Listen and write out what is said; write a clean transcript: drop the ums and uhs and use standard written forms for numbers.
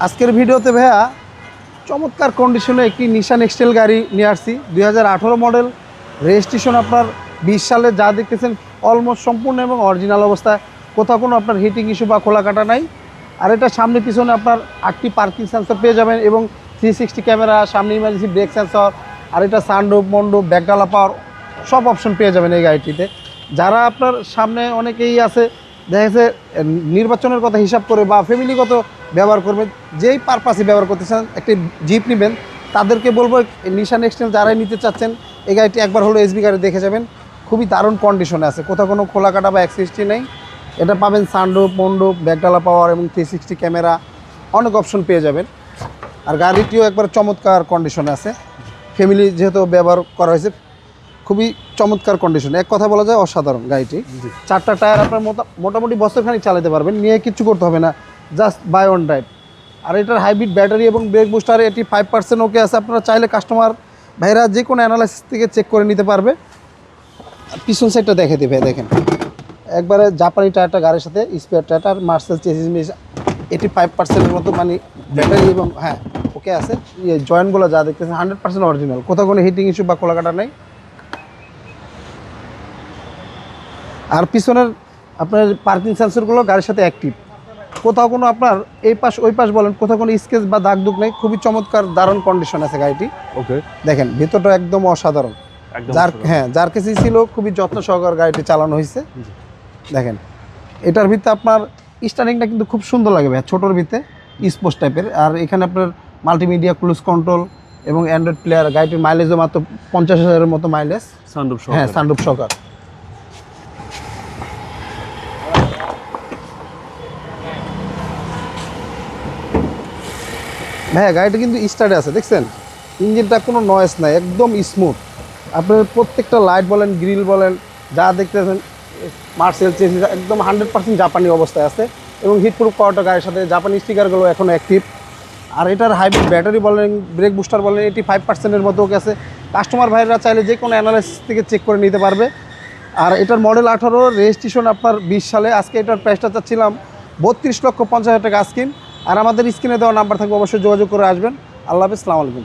আজকের ভিডিওতে ভাইয়া চমৎকার কন্ডিশনে একটি নিশান এক্সটেল গাড়ি নিয়ে আসছি 2018 মডেল, রেজিস্ট্রেশন আপনার 20 সালে। যা দেখতেছেন অলমোস্ট সম্পূর্ণ এবং অরিজিনাল অবস্থায়, কোথাও কোনো আপনার হিটিং ইস্যু বা খোলা কাটা নাই। আর এটা সামনে পিছনে আপনার 8টি পার্কিং সেন্সর পেয়ে যাবেন এবং 360 ক্যামেরা, সামনে ইমার্জেন্সি ব্রেক সেন্সর, আর এটা সানরুফ, মন্ডপ, ব্যাকডালা পাওয়ার সব অপশন পেয়ে যাবেন এই গাড়িটিতে। যারা আপনার সামনে অনেকেই আছে দেখা গেছে নির্বাচনের কথা হিসাব করে বা ফ্যামিলিগত ব্যবহার করবেন, যেই পারপাসে ব্যবহার করতে চান, একটি জিপ নেবেন, তাদেরকে বলবো নিশান এক্সটেল যারাই নিতে চাচ্ছেন এই গাড়িটি একবার হলো এসবি গাড়ি দেখে যাবেন। খুবই দারুণ কন্ডিশনে আছে, কোথাও কোনো খোলা কাটা বা অ্যাক্সিস্টি নেই। এটা পাবেন সানরুফ, মন্ডপ, ব্যাকডালা পাওয়ার এবং 360 ক্যামেরা, অনেক অপশন পেয়ে যাবেন। আর গাড়িটিও একবার চমৎকার কন্ডিশনে আছে, ফ্যামিলি যেহেতু ব্যবহার করা হয়েছে, খুবই চমৎকার কন্ডিশন, এক কথা বলা যায় অসাধারণ গাড়িটি। 4টা টায়ার আপনার মোটামুটি বছরখানিক চালাতে পারবেন, নিয়ে কিচ্ছু করতে হবে না, জাস্ট বাই অন ড্রাইভ। আর এটার হাইব্রিড ব্যাটারি এবং ব্রেক বুস্টার 85% ওকে আছে। আপনারা চাইলে কাস্টমার ভাইরা যে কোনো অ্যানালাইসিস থেকে চেক করে নিতে পারবে। পিছন সাইডটা দেখে দেবে, দেখেন একবারে জাপানি টায়ারটা গাড়ির সাথে স্পেয়ার টায়ারটা, আর মার্সেল চেসিস 85%-এর মতো মানে ব্যাটারি এবং হ্যাঁ ওকে আছে। জয়েন্টগুলো যা দেখতেছেন 100% অরিজিনাল, কোথাও কোনো হিটিং ইস্যু বা খোলা কাটা নেই। আর পিছনের আপনার পার্কিং সেন্সরগুলো গাড়ির সাথে অ্যাক্টিভ, কোথাও কোনো আপনার এই পাশ ওই পাশ বলেন কোথাও কোনো স্কেচ বা দাগ দুগ নেই। খুবই চমৎকার দারুণ কন্ডিশন আছে গাড়িটি। ওকে, দেখেন ভিতরটা একদম অসাধারণ। যার কাছে ছিল খুবই যত্ন সহকারে গাড়িটি চালানো হয়েছে। দেখেন এটার ভিতরে আপনার স্টারিংটা কিন্তু খুব সুন্দর লাগে ভাই, ছোটোর ভিতরে স্পোর্টস টাইপের। আর এখানে আপনার মাল্টিমিডিয়া ক্রুজ কন্ট্রোল এবং অ্যান্ড্রয়েড প্লেয়ার। গাড়িটির মাইলেজও মাত্র 50,000-এর মতো মাইলেজ, সানরুফ সহকার। হ্যাঁ গাড়িটা কিন্তু স্টার্টে আছে, দেখছেন ইঞ্জিনটা কোনো নয়েজ নাই, একদম স্মুথ। আপনার প্রত্যেকটা লাইট বলেন, গ্রিল বলেন, যা দেখতেছেন মার্সেল চেসিস একদম 100% জাপানি অবস্থায় আছে এবং হিটপ্রুফ পাওয়ারটা গাড়ির সাথে, জাপানি স্টিকারগুলো এখনও অ্যাক্টিভ। আর এটার হাইব্রিড ব্যাটারি বলেন, ব্রেক বুস্টার বলেন 85%-এর মতো ওকে আছে। কাস্টমার ভাইরা চাইলে যে কোনো অ্যানালাইসিস থেকে চেক করে নিতে পারবে। আর এটার মডেল 18, রেজিস্ট্রেশন আপনার 20 সালে। আজকে এটার প্রাইসটা চাচ্ছিলাম 32,50,000 টাকা স্কিম। আর আমাদের স্ক্রিনে দেওয়া নাম্বার থাকবে, অবশ্যই যোগাযোগ করে আসবেন। আল্লাহ হাফেজ, আসসালামু আলাইকুম।